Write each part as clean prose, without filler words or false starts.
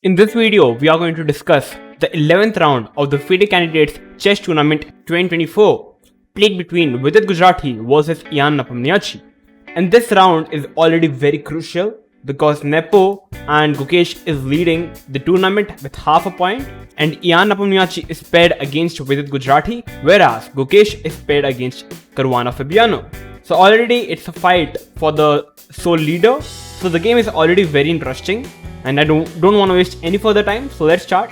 In this video, we are going to discuss the 11th round of the FIDE Candidates Chess Tournament 2024, played between Vidit Gujrathi versus Ian Nepomniachtchi. And this round is already very crucial because Nepo and Gukesh is leading the tournament with half a point, and Ian Nepomniachtchi is paired against Vidit Gujrathi, whereas Gukesh is paired against Caruana Fabiano. So already it's a fight for the sole leader, so the game is already very interesting. And I don't want to waste any further time, so let's start.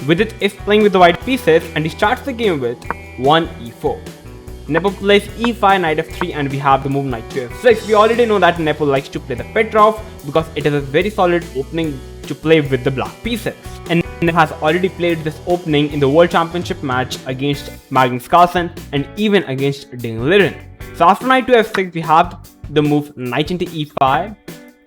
Vidit is playing with the white pieces and he starts the game with 1 e4. Nepo plays e5, knight f3, and we have the move knight to f6. We already know that Nepo likes to play the Petrov because it is a very solid opening to play with the black pieces. And Nepo has already played this opening in the World Championship match against Magnus Carlsen and even against Daniel Liren. So after knight to f6, we have the move knight into e5,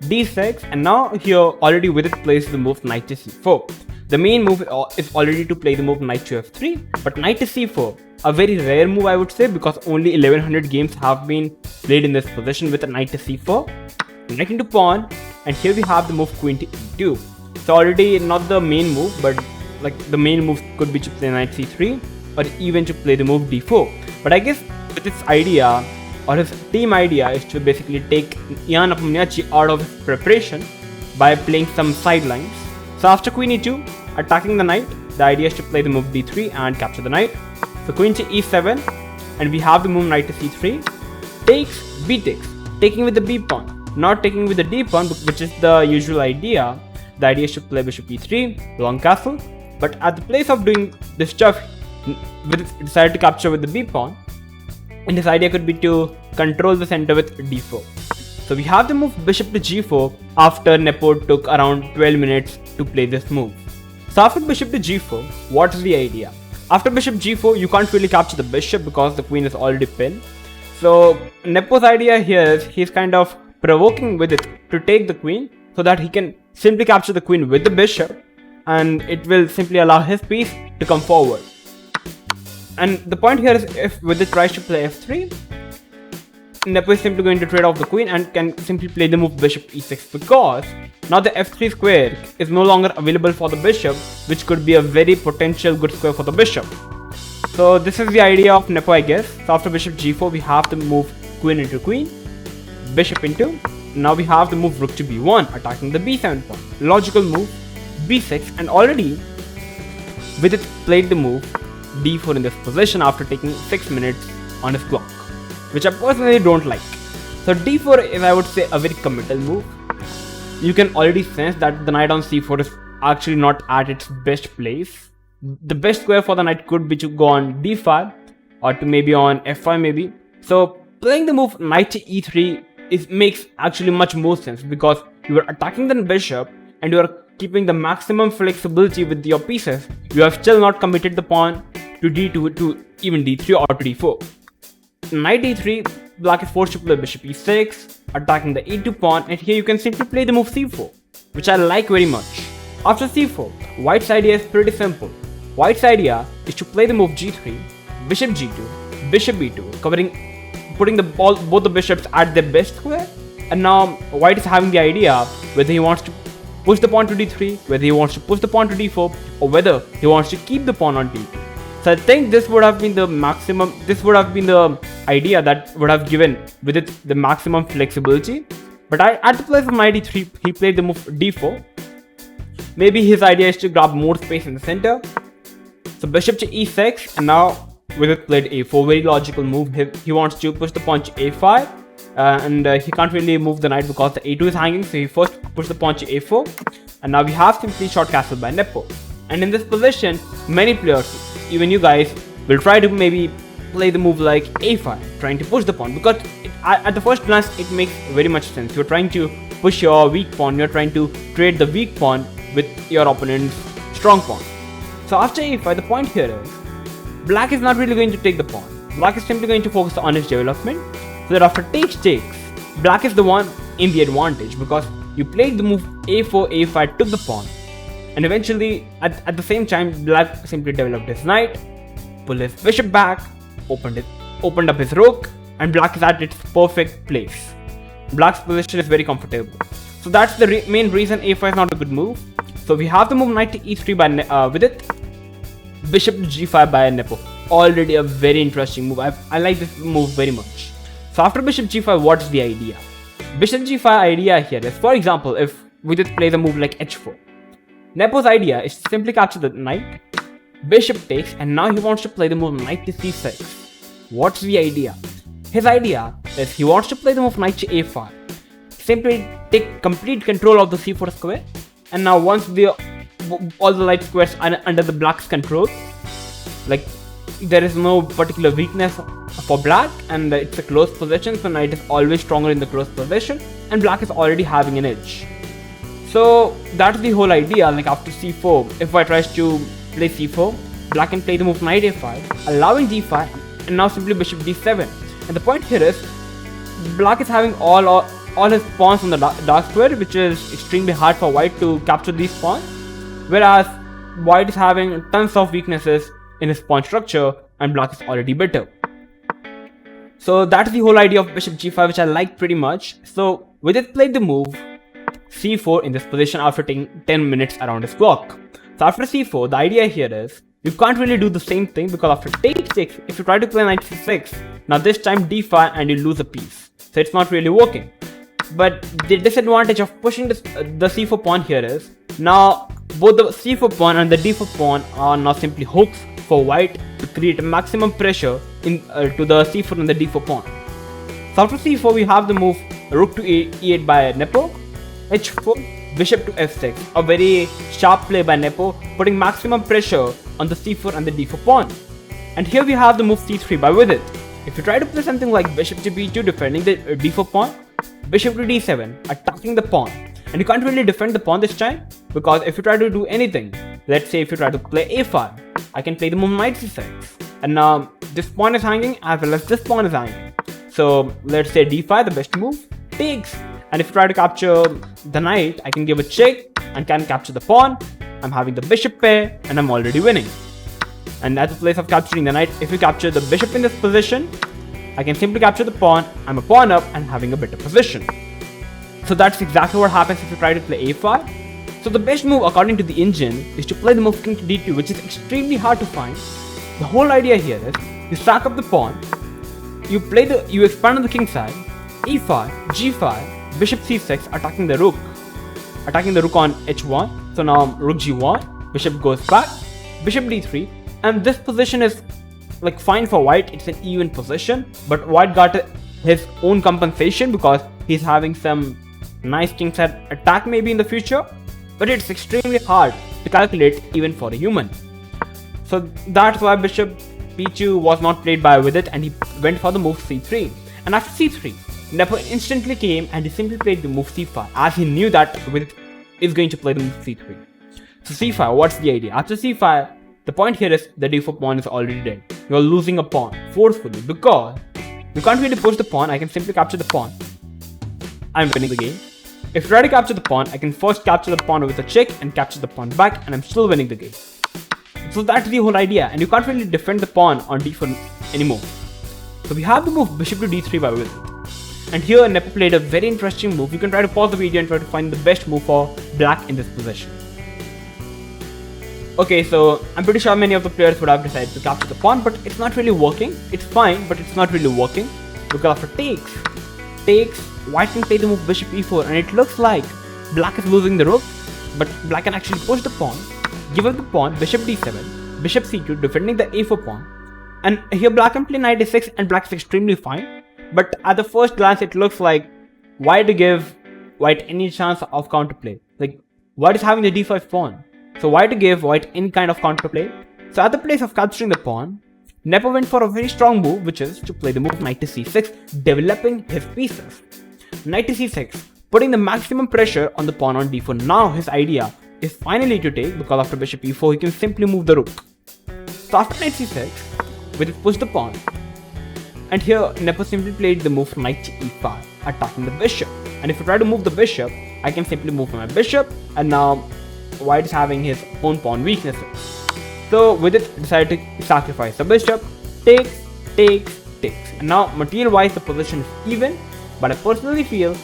d6, and now here already Vidit plays the move knight to c4. The main move is already to play the move knight to f3, but knight to c4, a very rare move I would say, because only 1100 games have been played in this position with a knight to c4, knight into pawn, and here we have the move queen to e2. So already not the main move, but like the main move could be to play knight c3 or even to play the move d4. But I guess with this idea, or his team idea, is to basically take Ian Nepomniachtchi out of his preparation by playing some sidelines. So after queen e2, attacking the knight, the idea is to play the move d3 and capture the knight. So queen to e7, and we have the move knight to c3, takes, b takes, taking with the b pawn, not taking with the d pawn, which is the usual idea. The idea is to play bishop e3, long castle, but at the place of doing this stuff, Vidit decided to capture with the b pawn. And his idea could be to control the center with d4. So we have the move bishop to g4 after Nepo took around 12 minutes to play this move. So after bishop to g4, what is the idea? After bishop g4, you can't really capture the bishop because the queen is already pinned. So Nepo's idea here is he's kind of provoking Vidit to take the queen so that he can simply capture the queen with the bishop, and it will simply allow his piece to come forward. And the point here is, if Vidit tries to play f3, Nepo is simply going to trade off the queen and can simply play the move bishop e6, because now the f3 square is no longer available for the bishop, which could be a very potential good square for the bishop. So this is the idea of Nepo, I guess. So after bishop g4, we have the move queen into queen, bishop into, now we have the move rook to b1, attacking the b7 pawn. Logical move, b6, and already Vidit played the move d4 in this position after taking 6 minutes on his clock, which I personally don't like. So d4 is, I would say, a very committal move. You can already sense that the knight on c4 is actually not at its best place. The best square for the knight could be to go on d5 or to maybe on f5 maybe. So playing the move knight to e3 makes actually much more sense, because you are attacking the bishop and you are keeping the maximum flexibility with your pieces. You have still not committed the pawn to d2 to even d3 or to d4. Knight d3, black is forced to play bishop e6, attacking the e2 pawn, and here you can simply play the move c4, which I like very much. After c4, white's idea is pretty simple. White's idea is to play the move g3, bishop g2, bishop b2, putting both the bishops at their best square. And now white is having the idea whether he wants to push the pawn to d3, whether he wants to push the pawn to d4, or whether he wants to keep the pawn on d2. So I think this would have been the maximum, this would have been the idea that would have given Vidit the maximum flexibility. But at the place of knight d3, he played the move d4. Maybe his idea is to grab more space in the center. So bishop to e6, and now Vidit played a4, very logical move. He wants to push the pawn to a5, and he can't really move the knight because the a2 is hanging, so he first pushed the pawn to a4, and now we have simply short castle by Nepo. And in this position, many players, even you guys, will try to maybe play the move like a5, trying to push the pawn, because at the first glance it makes very much sense. You're trying to push your weak pawn, you're trying to trade the weak pawn with your opponent's strong pawn. So after a5, the point here is, black is not really going to take the pawn. Black is simply going to focus on his development, so that after takes, black is the one in the advantage, because you played the move a4, a5, took the pawn, and eventually at the same time black simply developed his knight, pulled his bishop back, opened up his rook, and black is at its perfect place. Black's position is very comfortable. So that's the main reason a5 is not a good move. So we have the move knight to e3 by Vidit, bishop to g5 by Nepo. Already a very interesting move. I like this move very much. So after bishop g5, what's the idea? Bishop g5 idea here is, for example, if Vidit plays a move like h4, Nepo's idea is to simply capture the knight, bishop takes, and now he wants to play the move knight to c6. What's the idea? His idea is he wants to play the move knight to a5. Simply take complete control of the c4 square, and now once all the light squares are under the black's control, like there is no particular weakness for black, and it's a close position, so knight is always stronger in the close position, and black is already having an edge. So that's the whole idea. Like after c4, if white tries to play c4, black can play the move knight a5, allowing d5, and now simply bishop d7. And the point here is, black is having all his pawns on the dark square, which is extremely hard for white to capture these pawns, whereas white is having tons of weaknesses in his pawn structure, and black is already better. So that's the whole idea of bishop g5, which I like pretty much. So Vidit played the move c4 in this position after taking 10 minutes around his clock. So after c4, the idea here is, you can't really do the same thing, because after takes, if you try to play knight c6, now this time d5 and you lose a piece. So it's not really working. But the disadvantage of pushing the c4 pawn here is, now both the c4 pawn and the d4 pawn are now simply hooks for white to create maximum pressure to the c4 and the d4 pawn. So after c4, we have the move rook to e8 by Nepo, h4, bishop to f6, a very sharp play by Nepo, putting maximum pressure on the c4 and the d4 pawn. And here we have the move c3 by Vidit. If you try to play something like bishop to b2 defending the d4 pawn, bishop to d7 attacking the pawn, and you can't really defend the pawn this time, because if you try to do anything, let's say if you try to play a5, I can play the move knight c6, and now this pawn is hanging as well as this pawn is hanging. So let's say d5, the best move, takes, and if you try to capture the knight, I can give a check and can capture the pawn. I'm having the bishop pair and I'm already winning. And at the place of capturing the knight, if you capture the bishop in this position, I can simply capture the pawn, I'm a pawn up and having a better position. So that's exactly what happens if you try to play a5. So the best move according to the engine is to play the move king to d2, which is extremely hard to find. The whole idea here is, you stack up the pawn, you expand on the king side, e5, g5, bishop c6, attacking the rook on h1. So now rook g1, bishop goes back, bishop d3, and this position is like fine for white. It's an even position, but white got his own compensation because he's having some nice kingside attack maybe in the future, but it's extremely hard to calculate even for a human. So that's why bishop b2 was not played by Vidit, and he went for the move c3. And after c3, Nepo instantly came and he simply played the move c5, as he knew that Vidit is going to play the move c3. So c5, what's the idea? After c5, the point here is the d4 pawn is already dead. You're losing a pawn forcefully because you can't really push the pawn. I can simply capture the pawn. I'm winning the game. If you try to capture the pawn, I can first capture the pawn with a check and capture the pawn back, and I'm still winning the game. So that's the whole idea, and you can't really defend the pawn on d4 anymore. So we have the move bishop to d3 by Vidit. And here Nepo played a very interesting move. You can try to pause the video and try to find the best move for black in this position. Okay, so I'm pretty sure many of the players would have decided to capture the pawn, but it's not really working. It's fine, but it's not really working, because after takes, white can play the move bishop e4, and it looks like black is losing the rook, but black can actually push the pawn, give up the pawn, bishop d7, bishop c2, defending the a4 pawn, and here black can play knight a6, and black is extremely fine. But at the first glance, it looks like why to give white any chance of counterplay? Like, white is having the d5 pawn, so why to give white any kind of counterplay? So at the place of capturing the pawn, Nepo went for a very strong move, which is to play the move knight to c6, developing his pieces. Knight to c6, putting the maximum pressure on the pawn on d4. Now his idea is finally to take, because after bishop e4, he can simply move the rook. So after knight c6, Vidit pushed the pawn, and here Nepo simply played the move knight to e5, attacking the bishop. And if you try to move the bishop, I can simply move my bishop, and now white is having his own pawn weaknesses. So Vidit decided to sacrifice the bishop, takes, and now material wise the position is even, but I personally feel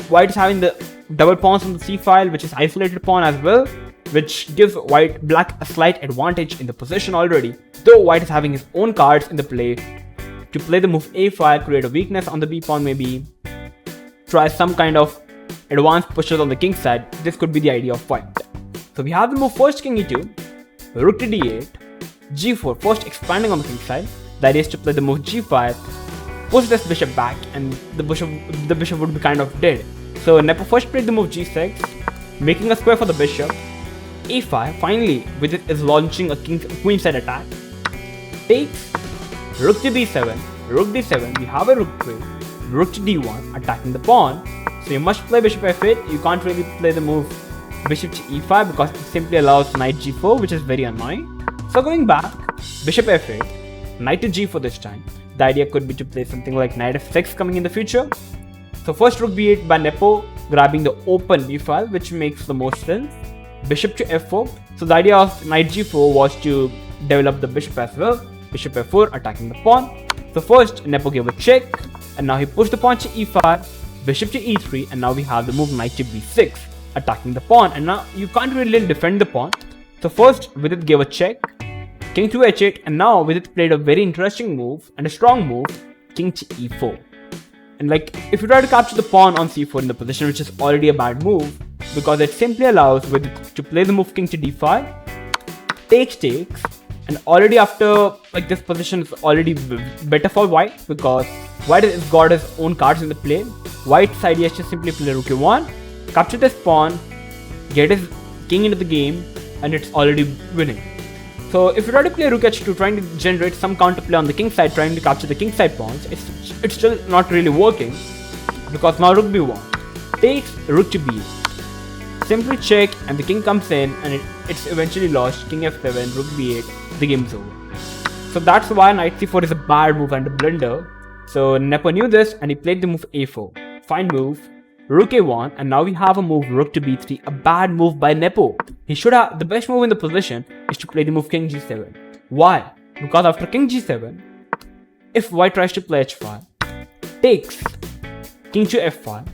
white is having the double pawns on the c file, which is isolated pawn as well, which gives black a slight advantage in the position already, though white is having his own cards in the play to play the move a5, create a weakness on the b pawn, maybe try some kind of advanced pushes on the king side. This could be the idea of white. So we have the move first king e2, rook to d8, g4, first expanding on the king side. The idea is to play the move g5, push this bishop back, and the bishop would be kind of dead. So Nepo first played the move g6, making a square for the bishop. e5, finally Vidit is launching a queen side attack. Takes, rook to b7, rook d7, we have a rook 3, rook to d1, attacking the pawn. So you must play bishop f8, you can't really play the move bishop to e5 because it simply allows knight g4, which is very annoying. So going back, bishop f8, knight to g4 this time. The idea could be to play something like knight f6 coming in the future. So first rook b8 by Nepo, grabbing the open b file, which makes the most sense. Bishop to f4. So the idea of knight g4 was to develop the bishop as well. Bishop f4, attacking the pawn. So first Nepo gave a check, and now he pushed the pawn to e5, bishop to e3, and now we have the move knight to b6, attacking the pawn. And now you can't really defend the pawn. So first Vidit gave a check, king to h8, and now Vidit played a very interesting move and a strong move, king to e4. And like, if you try to capture the pawn on c4 in the position, which is already a bad move, because it simply allows Vidit to play the move king to d5, takes, and already after, like, this position is already better for white, because white has got his own cards in the play. White's idea is to simply play rook a1, capture this pawn, get his king into the game, and it's already winning. So if you try to play rook h2, trying to generate some counterplay on the king side, trying to capture the king side pawns, it's still not really working, because now rook b1 takes, rook to b8, simply check, and the king comes in, and it's eventually lost. King f7, rook b8, the game's over. So that's why knight c4 is a bad move and a blunder. So Nepo knew this, and he played the move a4, fine move, rook a1, and now we have a move rook to b3, a bad move by Nepo. He should have, the best move in the position is to play the move king g7. Why? Because after king g7, if white tries to play h5, takes, king to f5,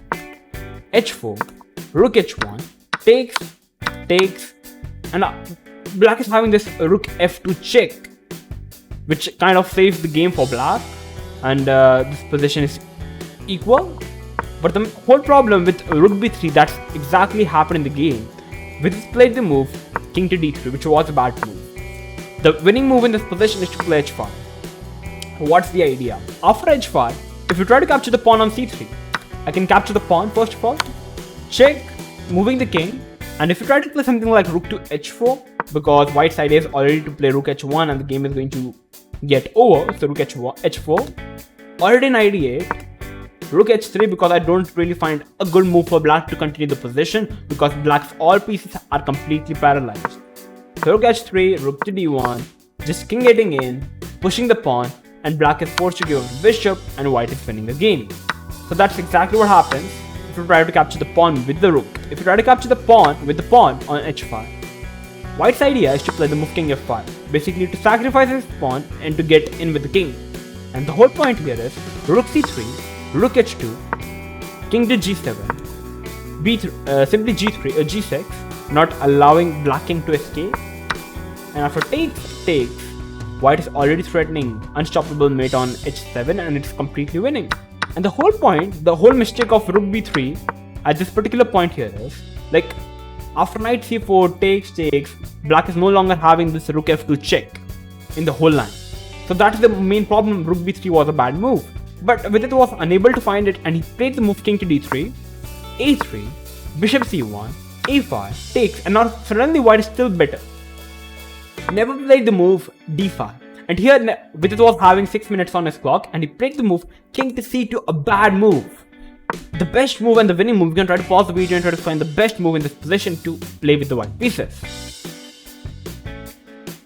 h4, rook h1, takes, and black is having this rook f2 check, which kind of saves the game for black, and this position is equal. But the whole problem with rook b3, that's exactly happened in the game. Vidit played the move king to d3, which was a bad move. The winning move in this position is to play h5. What's the idea? After h5, if you try to capture the pawn on c3, I can capture the pawn first of all, check, moving the king, and if you try to play something like rook to h4, because white's idea is already to play rook h1 and the game is going to get over, so rook h4, already knight e8, rook h3, because I don't really find a good move for black to continue the position, because black's all pieces are completely paralyzed. So rook h3, rook to d1, just king getting in, pushing the pawn, and black is forced to give up the bishop, and white is winning the game. So that's exactly what happens if you try to capture the pawn with the rook. If you try to capture the pawn with the pawn on h5, white's idea is to play the move king f5, basically to sacrifice his pawn and to get in with the king. And the whole point here is rook c3, rook h2, king to g7, simply g3, g6, not allowing black king to escape. And after takes, white is already threatening unstoppable mate on h7, and it's completely winning. And the whole point, the whole mistake of rook b3 at this particular point here is, like, after knight c4, takes, black is no longer having this rook f2 check in the whole line. So that's the main problem. Rook b3 was a bad move. But Vidit was unable to find it, and he played the move king to d3, a3, bishop c1, a5, takes, and now suddenly white is still better. Never played the move d5, and here Vidit was having 6 minutes on his clock, and he played the move king to c2, a bad move. The best move and the winning move. You can try to pause the video and try to find the best move in this position to play with the white pieces.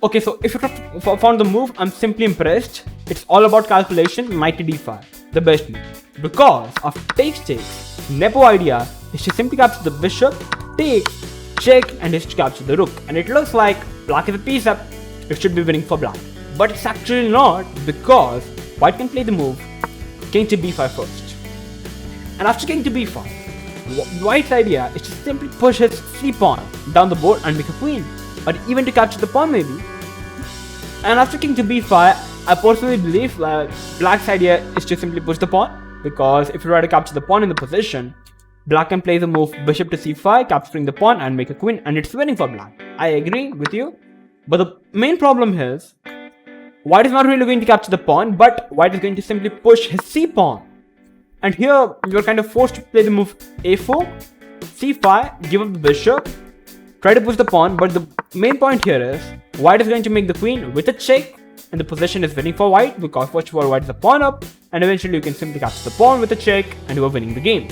Okay, so if you found the move, I'm simply impressed. It's all about calculation. Knight to d5, the best move. Because after takes, Nepo idea is to simply capture the bishop, take, check, and is to capture the rook. And it looks like black is a piece up. It should be winning for black. But it's actually not, because white can play the move king to b5 first. And after king to b5, White's idea is to simply push his c-pawn down the board and make a queen, or even to capture the pawn maybe. And after king to b5, I personally believe that black's idea is to simply push the pawn, because if you try to capture the pawn in the position, black can play the move bishop to c5, capturing the pawn and make a queen, and it's winning for black. I agree with you, but the main problem is white is not really going to capture the pawn, but white is going to simply push his c-pawn. And here you're kind of forced to play the move a4, c5, give up the bishop, try to push the pawn, but the main point here is white is going to make the queen with a check, and the position is winning for white because first of all white is a pawn up, and eventually you can simply capture the pawn with a check and you are winning the game.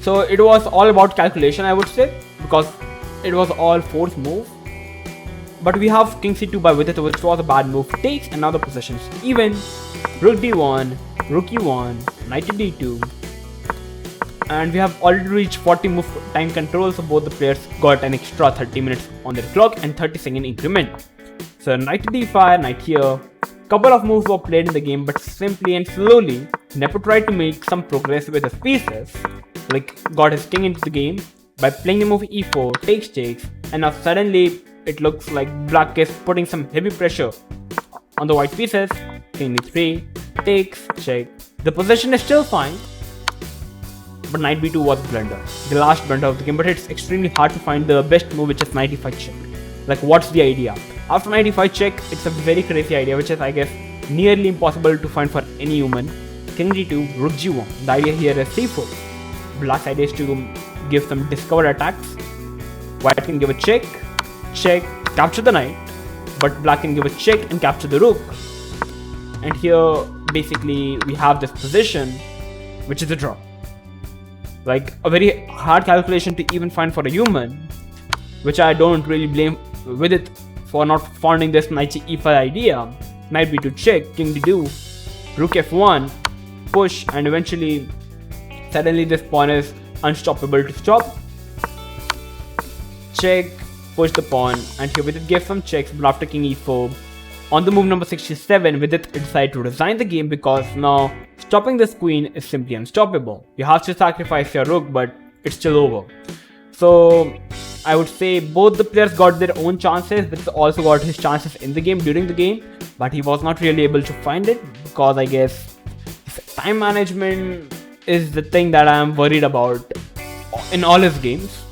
So it was all about calculation, I would say, because it was all fourth move. But we have king c2 by Vidit, which was a bad move, takes, and now the position is even. Rook d1, rook e1, knight to d2, and we have already reached 40 move time control, so both the players got an extra 30 minutes on their clock and 30-second increment. So knight to d5, knight here. Couple of moves were played in the game, but simply and slowly Nepo tried to make some progress with his pieces, like got his king into the game by playing the move e4, takes, and now suddenly it looks like black is putting some heavy pressure on the white pieces. King e3, takes, check. The position is still fine, but knight b2 was a blunder, the last blunder of the game. But it's extremely hard to find the best move, which is knight e5 check. Like, what's the idea? After knight e5 check, it's a very crazy idea, which is, I guess, nearly impossible to find for any human. King d2, rook g1. The idea here is c4. Black's idea is to give some discovered attacks. White can give a check, capture the knight, but black can give a check and capture the rook. And here, basically, we have this position, which is a draw. Like, a very hard calculation to even find for a human, which I don't really blame Vidit for not finding this knight e5 idea. Knight b2 check, king d2, rook f1, push, and eventually, suddenly this pawn is unstoppable to stop. Check, push the pawn, and here Vidit gave some checks, but after king e4, on the move number 67, Vidit decided to resign the game because now stopping this queen is simply unstoppable. You have to sacrifice your rook, but it's still over. So I would say both the players got their own chances. Vidit also got his chances in the game, during the game, but he was not really able to find it because I guess time management is the thing that I am worried about in all his games.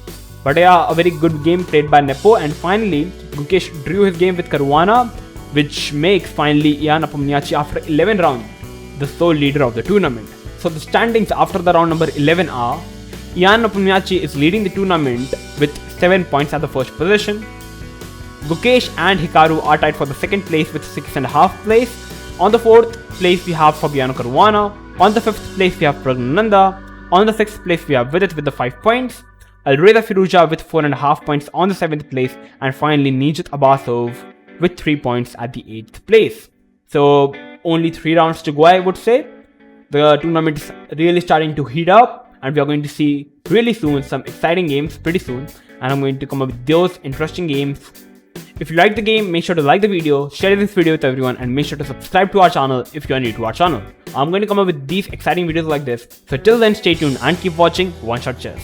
But yeah, a very good game played by Nepo, and finally Gukesh drew his game with Caruana, which makes finally Ian Nepomniachtchi after 11 rounds the sole leader of the tournament. So the standings after the round number 11 are: Ian Nepomniachtchi is leading the tournament with 7 points at the first position. Gukesh and Hikaru are tied for the second place with 6.5 place. On the fourth place we have Fabiano Caruana. On the fifth place we have Pragnananda. On the sixth place we have Vidit with the 5 points. Alreza Firuza with 4.5 points on the 7th place, and finally Nijat Abbasov with 3 points at the 8th place. So only 3 rounds to go, I would say. The tournament is really starting to heat up, and we are going to see really soon some exciting games pretty soon, and I'm going to come up with those interesting games. If you like the game, make sure to like the video, share this video with everyone, and make sure to subscribe to our channel if you are new to our channel. I'm going to come up with these exciting videos like this. So till then, stay tuned and keep watching OneShot Chess.